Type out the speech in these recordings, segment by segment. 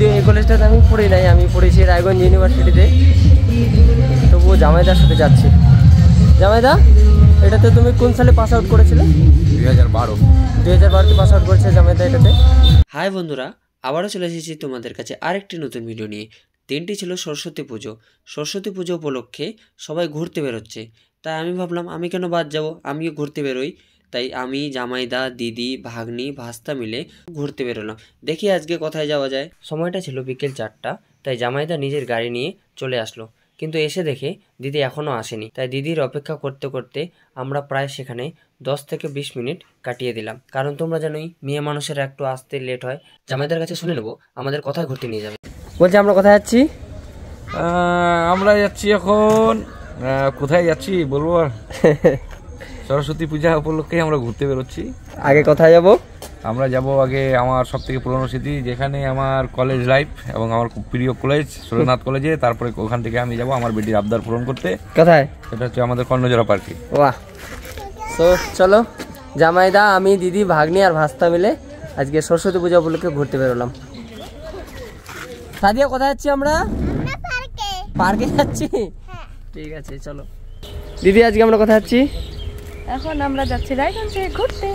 যদিও এই কলেজটাতে আমি পড়ি নাই, আমি পড়েছি রায়গঞ্জ ইউনিভার্সিটিতে, তবুও জামাইদার সাথে যাচ্ছি। জামাইদা, এটাতে তুমি কোন সালে পাস আউট করেছিলে? 2012তে পাস আউট করেছে জামাইদা এটাতে। হাই বন্ধুরা, আবারও চলে এসেছি তোমাদের কাছে আরেকটি নতুন ভিডিও নিয়ে। দিনটি ছিল সরস্বতী পুজো। সরস্বতী পুজো উপলক্ষে সবাই ঘুরতে বেরোচ্ছে, তাই আমি ভাবলাম আমি কেন বাদ যাব, আমিও ঘুরতে বেরোই। তাই আমি, জামাইদা, দিদি, ভাগ্নি, ভাস্তা মিলে ঘুরতে বেরোলাম। দেখি আজকে কোথায় যাওয়া যায়। সময়টা ছিল বিকেল 4টা, তাই জামাইদা নিজের গাড়ি নিয়ে চলে আসলো। কিন্তু এসে দেখে দিদি এখনও আসেনি, তাই দিদির অপেক্ষা করতে করতে আমরা প্রায় সেখানে 10 থেকে 20 মিনিট কাটিয়ে দিলাম। কারণ তোমরা জানোই মেয়ে মানুষের একটু আসতে লেট হয়। জামাইদার কাছে শুনে নেবো আমাদের কোথায় ঘুরতে নিয়ে যাবে। বলছি আমরা কোথায় যাচ্ছি? আমরা যাচ্ছি এখন, কোথায় যাচ্ছি বলবো আর? সরস্বতী পূজা উপলক্ষে আমরা ঘুরতে বেরোচ্ছি। আগে কোথায় যাব? আমরা যাব আগে আমার সব থেকে পুরনো স্মৃতি, যেখানে আমার কলেজ লাইফ এবং আমার খুব প্রিয় কলেজ সুরেন্দ্রনাথ কলেজে। তারপরে ওখান থেকে আমি যাব আমার বেটির আবদার পূরণ করতে। কোথায়? সেটা হচ্ছে আমাদের কর্ণজোড়া পার্কে। বাহ, তো চলো জামাইদা, আমি, দিদি, ভাগ্নি আর ভাস্তা মিলে আজকে সরস্বতী পূজা উপলক্ষে ঘুরতে বেরোলাম। সাদিয়া, কোথায় যাচ্ছি আমরা? পার্কে যাচ্ছি। ঠিক আছে চলো। দিদি, আজকে আমরা কোথায় যাচ্ছি? এখন আমরা যাচ্ছি রায়গঞ্জে ঘুরতে।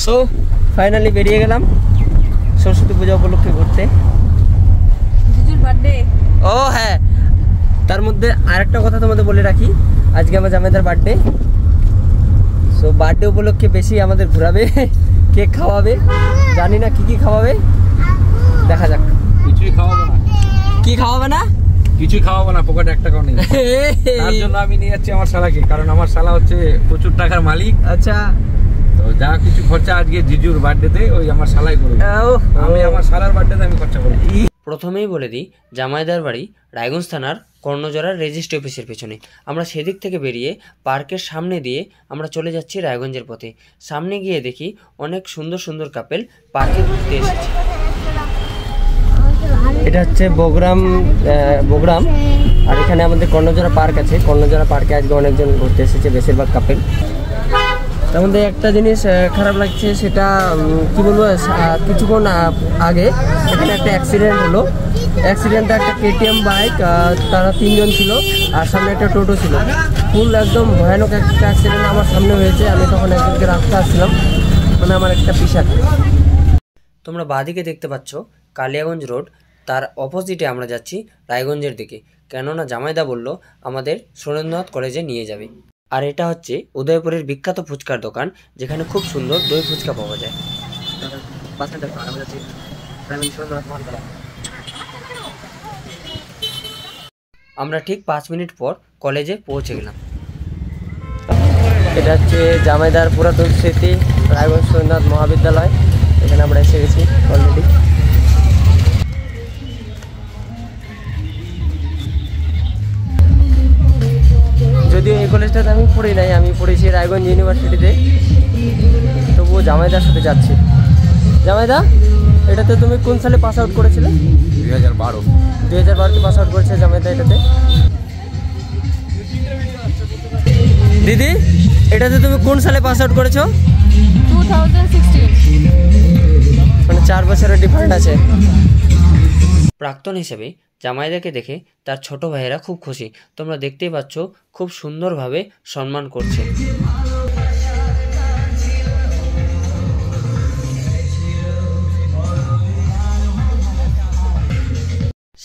সো ফাইনালি বেরিয়ে গেলাম সরস্বতী পূজা উপলক্ষে ঘুরতে। জিজুর বার্থডে। ও হ্যাঁ, তার মধ্যে আরেকটা কথা তোমাদের বলে রাখি, আজকে আমার জামাইদার বার্থডে। সো বার্থডে উপলক্ষে বেশি আমাদের ঘোরাবে, কেক খাওয়াবে, জানি না কি কি খাওয়াবে, দেখা যাক। কিছুই খাওয়াবো না। কি খাওয়াবে না? কিছুই খাওয়াবো না, পকেটে 1 টাকাও নেই। তার জন্য আমি নিয়ে যাচ্ছি আমার শালাকে, কারণ আমার শালা হচ্ছে প্রচুর টাকার মালিক। আচ্ছা, তো যা কিছু খরচা আজকে জিজুর বার্থডেতে ওই আমার শালাই করবে, আমি আমার শালার বার্থডেতে আমি খরচা করব। প্রথমেই বলে দিই, জামাইদার বাড়ি রায়গঞ্জ থানার কর্ণজোড়ার রেজিস্ট্রি অফিসের পেছনে। আমরা সেদিক থেকে বেরিয়ে পার্কের সামনে দিয়ে আমরা চলে যাচ্ছি রায়গঞ্জের পথে। সামনে গিয়ে দেখি অনেক সুন্দর সুন্দর কাপেল পার্কে ঘুরতে এসেছে। এটা হচ্ছে বগুড়াম, আর এখানে আমাদের কর্ণজোড়া পার্ক আছে। কর্ণজোড়া পার্কে আজকে অনেকজন ঘুরতে এসেছে, বেশিরভাগ কাপেল। তার মধ্যে একটা জিনিস খারাপ লাগছে, সেটা কি বলবো, কিছুক্ষণ আগে এখানে একটা অ্যাক্সিডেন্ট হলো। অ্যাক্সিডেন্টটা একটা কেটিএম বাইক, তারা 3 জন ছিল, আর সামনে একটা টোটো ছিল। ফুল একদম ভয়ানক একটা অ্যাক্সিডেন্ট আমার সামনে হয়েছে। আমি তখন একজনকে রাস্তা আসছিলাম, মানে আমার একটা পিসার। তোমরা বাঁদিকে দেখতে পাচ্ছ কালিয়াগঞ্জ রোড, তার অপোজিটে আমরা যাচ্ছি রায়গঞ্জের দিকে, কেননা জামাইদা বলল আমাদের সুরেন্দ্রনাথ কলেজে নিয়ে যাবে। আর এটা হচ্ছে উদয়পুরের বিখ্যাত ফুচকার দোকান, যেখানে খুব সুন্দর দই ফুচকা পাওয়া যায়। আমরা ঠিক 5 মিনিট পর কলেজে পৌঁছে গেলাম। এটা হচ্ছে জামাইদার পুরাতন স্মৃতি রায়গঞ্জ সুরেন্দ্রনাথ মহাবিদ্যালয়, এখানে আমরা এসে গেছি অলরেডি। যদিও এই কলেজটাতে আমি পড়ি নাই, আমি পড়েছি রায়গঞ্জ ইউনিভার্সিটিতে, তবুও জামাইদার সাথে যাচ্ছি। জামাইদা, এটাতে তুমি কোন সালে পাস আউট করেছিলে? 2012তে পাস আউট করেছে জামাইদা এটাতে। দিদি, এটাতে তুমি কোন সালে পাস আউট করেছো? 2016। মানে 4 বছরের ডিফারেন্ট আছে। প্রাক্তন হিসেবে জামাইদাকে দেখে তার ছোট ভাইয়েরা খুব খুশি। তোমরা দেখতেই পাচ্ছ খুব সুন্দরভাবে সম্মান করছে।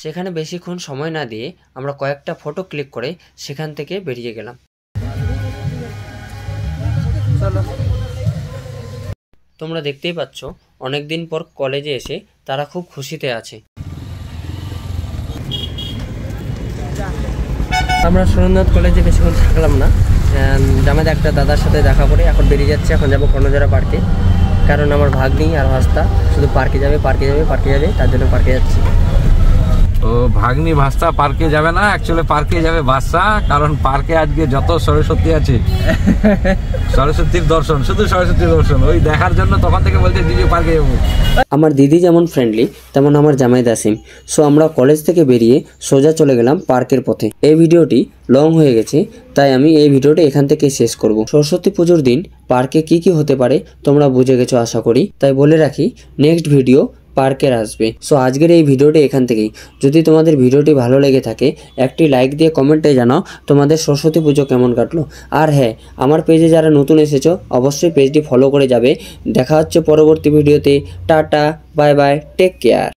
সেখানে বেশিক্ষণ সময় না দিয়ে আমরা কয়েকটা ফটো ক্লিক করে সেখান থেকে বেরিয়ে গেলাম। চলো, তোমরা দেখতেই পাচ্ছ অনেকদিন পর কলেজে এসে তারা খুব খুশিতে আছে। আমরা সুরেন্দ্রনাথ কলেজে বেশিক্ষণ থাকলাম না, জামাইদা একটা দাদার সাথে দেখা করে এখন বেরিয়ে যাচ্ছে। এখন যাবো কর্ণজোড়া পার্কে, কারণ আমার ভাগ্নি আর ভাস্তা শুধু পার্কে যাবে, তার জন্য পার্কে যাচ্ছি। ও ভাগ্নি ভাস্তা পার্কে যাবে না, অ্যাকচুয়ালি পার্কে যাবে বাদশা, কারণ পার্কে আজকে যত সরস্বতী আছে সরস্বতীর দর্শন, শুধু সরস্বতীর দর্শন, ওই দেখার জন্য তখন থেকে বলছে দিদি পার্কে যাবো। আমার দিদি যেমন ফ্রেন্ডলি তেমন আমার জামাই দাসিম। সো আমরা কলেজ থেকে বেরিয়ে সোজা চলে গেলাম পার্কের পথে। এই ভিডিওটি লং হয়ে গেছে, তাই আমি এই ভিডিওটা এখান থেকে শেষ করব। সরস্বতী পুজোর দিন পার্কে কি কি হতে পারে তোমরা বুঝে গেছো আশা করি, তাই বলে রাখি নেক্সট ভিডিও পার্কের আসবে। সো আজকের এই ভিডিওটি এখান থেকেই। যদি তোমাদের ভিডিওটি ভালো লেগে থাকে একটি লাইক দিয়ে কমেন্টে জানাও তোমাদের সরস্বতী পুজো কেমন কাটলো। আর হ্যাঁ, আমার পেজে যারা নতুন এসেছো অবশ্যই পেজটি ফলো করে যাবে। দেখা হচ্ছে পরবর্তী ভিডিওতে। Tata, bye bye, take care.